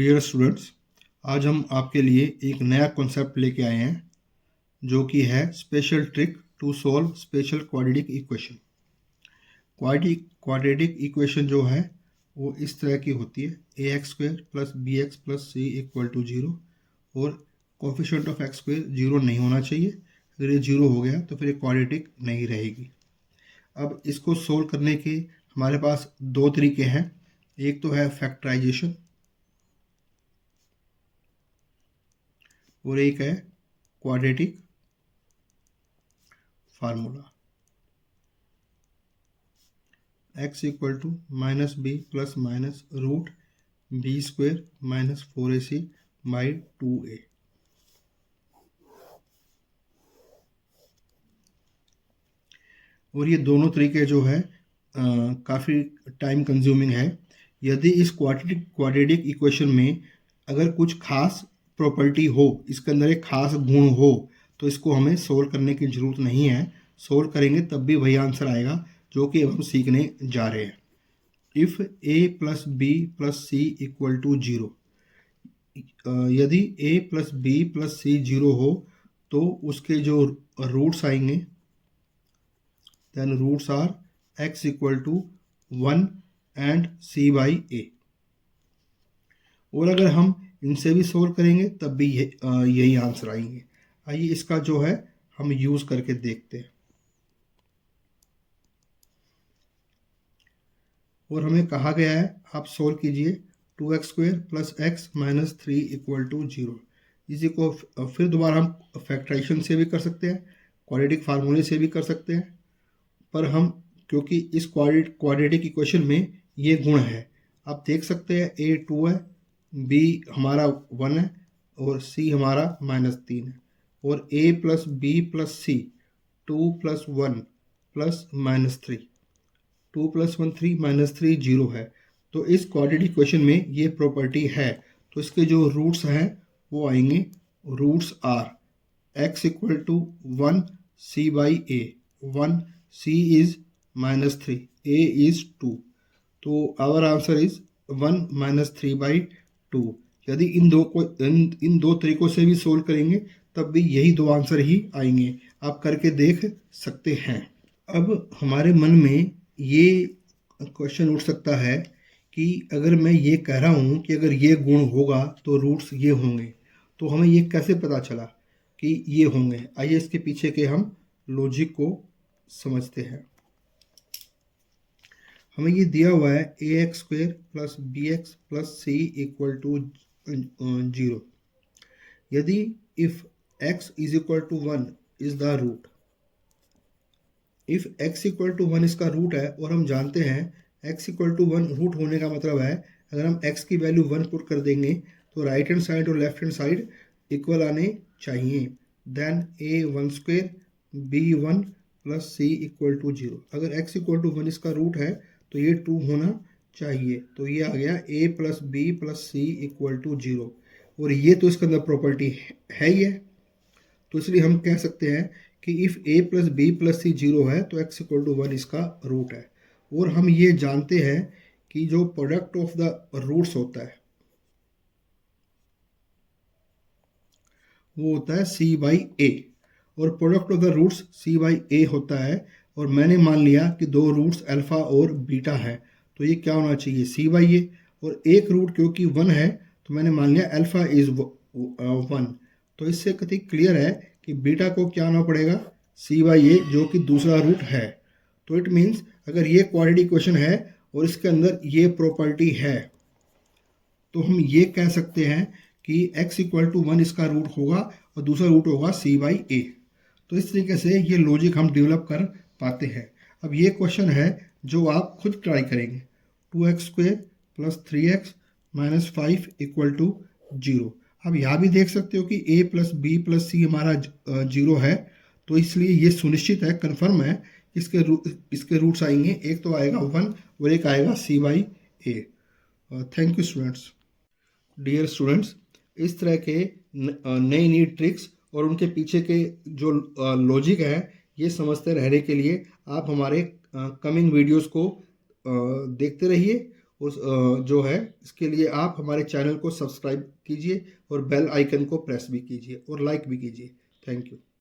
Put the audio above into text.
Dear students, आज हम आपके लिए एक नया कॉन्सेप्ट लेके आए हैं जो कि है special trick to solve special quadratic equation. Quadratic equation जो है वो इस तरह की होती है, ax² + bx + c = 0 और कोफिशिएंट ऑफ x² 0 नहीं होना चाहिए। अगर ये 0 हो गया तो फिर ये क्वाड्रेटिक नहीं रहेगी। अब इसको सोल्व करने के हमारे पास दो तरीके हैं। एक तो है फैक्टराइजेशन और एक है quadratic formula. x = -b + -√b² - 4ac/2a। और ये दोनों तरीके जो है काफ़ी टाइम कंज्यूमिंग है। यदि इस क्वाड्रेटिक इक्वेशन में अगर कुछ खास प्रॉपर्टी हो, इसके अंदर एक खास गुण हो, तो इसको हमें सोल्व करने की ज़रूरत नहीं है। सोल्व करेंगे तब भी वही आंसर आएगा जो कि हम सीखने जा रहे हैं। इफ़ a + b + c = 0, यदि a + b + c 0 हो तो उसके जो रूट्स आएंगे, then roots are x = 1 and c/a। और अगर हम इनसे भी सोल्व करेंगे तब भी यही आंसर आएंगे। आइए इसका जो है हम यूज़ करके देखते हैं। और हमें कहा गया है आप सोल्व कीजिए 2x² + x - 3 = 0। इसी को फिर दोबारा हम फैक्टराइजेशन से भी कर सकते हैं, क्वाड्रेटिक फार्मूले से भी कर सकते हैं, पर हम क्योंकि इस क्वाड्रेटिक इक्वेशन में ये गुण है, आप देख सकते हैं a 2 है, b हमारा 1 है और c हमारा -3 है। और a + b + c 2 + 1 + -3, 2 + 1 3 -3 0 है। तो इस क्वाड्रेटिक इक्वेशन में ये प्रॉपर्टी है। तो इसके जो रूट्स हैं वो आएंगे, roots are x = 1 c/a, 1 c is -3, a is 2, तो आवर आंसर इज 1 - 3/2। यदि इन दो तरीकों से भी सोल्व करेंगे तब भी यही दो आंसर ही आएंगे। आप करके देख सकते हैं। अब हमारे मन में ये क्वेश्चन उठ सकता है कि अगर मैं ये कह रहा हूँ कि अगर ये गुण होगा तो रूट्स ये होंगे, तो हमें ये कैसे पता चला कि ये होंगे। आइए इसके पीछे के हम लॉजिक को समझते हैं। हमें ये दिया हुआ है ax² + bx + c = 0। यदि if x = 1 is the root, if x = 1 इसका रूट है और हम जानते हैं x = 1 रूट होने का मतलब है अगर हम x की वैल्यू 1 पुट कर देंगे तो राइट हैंड साइड और लेफ्ट हैंड साइड इक्वल आने चाहिए। Then a1² b1 + c = 0। अगर x = 1 इसका रूट है तो ये 2 होना चाहिए, तो ये आ गया a + b + c = 0। और ये तो इसके अंदर प्रॉपर्टी है ही है, तो इसलिए हम कह सकते हैं कि इफ़ a + b + c 0 है तो x = 1 इसका रूट है। और हम ये जानते हैं कि जो प्रोडक्ट ऑफ द रूट्स होता है वो होता है c/a, और product of the roots c/a होता है। और मैंने मान लिया कि दो रूट्स अल्फ़ा और बीटा है, तो ये क्या होना चाहिए c/a। और एक रूट क्योंकि 1 है तो मैंने मान लिया अल्फ़ा इज़ 1। तो इससे कति क्लियर है कि बीटा को क्या आना पड़ेगा c/a, जो कि दूसरा रूट है। तो इट मीन्स अगर ये क्वाड्रेटिक इक्वेशन है और इसके अंदर ये प्रॉपर्टी है तो हम ये कह सकते हैं कि x = 1 इसका रूट होगा और दूसरा रूट होगा c/a। तो इस तरीके से ये लॉजिक हम डेवलप कर पाते हैं। अब ये क्वेश्चन है जो आप खुद ट्राई करेंगे। 2x² + 3x - 5 = 0। अब यहाँ भी देख सकते हो कि a + b + c हमारा 0 है, तो इसलिए ये सुनिश्चित है, कन्फर्म है, इसके रूट्स आएंगे, एक तो आएगा 1 और एक आएगा c/a। Thank you students. Dear students, इस तरह के नई नई ट्रिक्स और उनके पीछे के जो लॉजिक है ये समझते रहने के लिए आप हमारे कमिंग वीडियोस को देखते रहिए उस जो है इसके लिए आप हमारे चैनल को सब्सक्राइब कीजिए और बेल आइकन को प्रेस भी कीजिए और लाइक भी कीजिए। Thank you.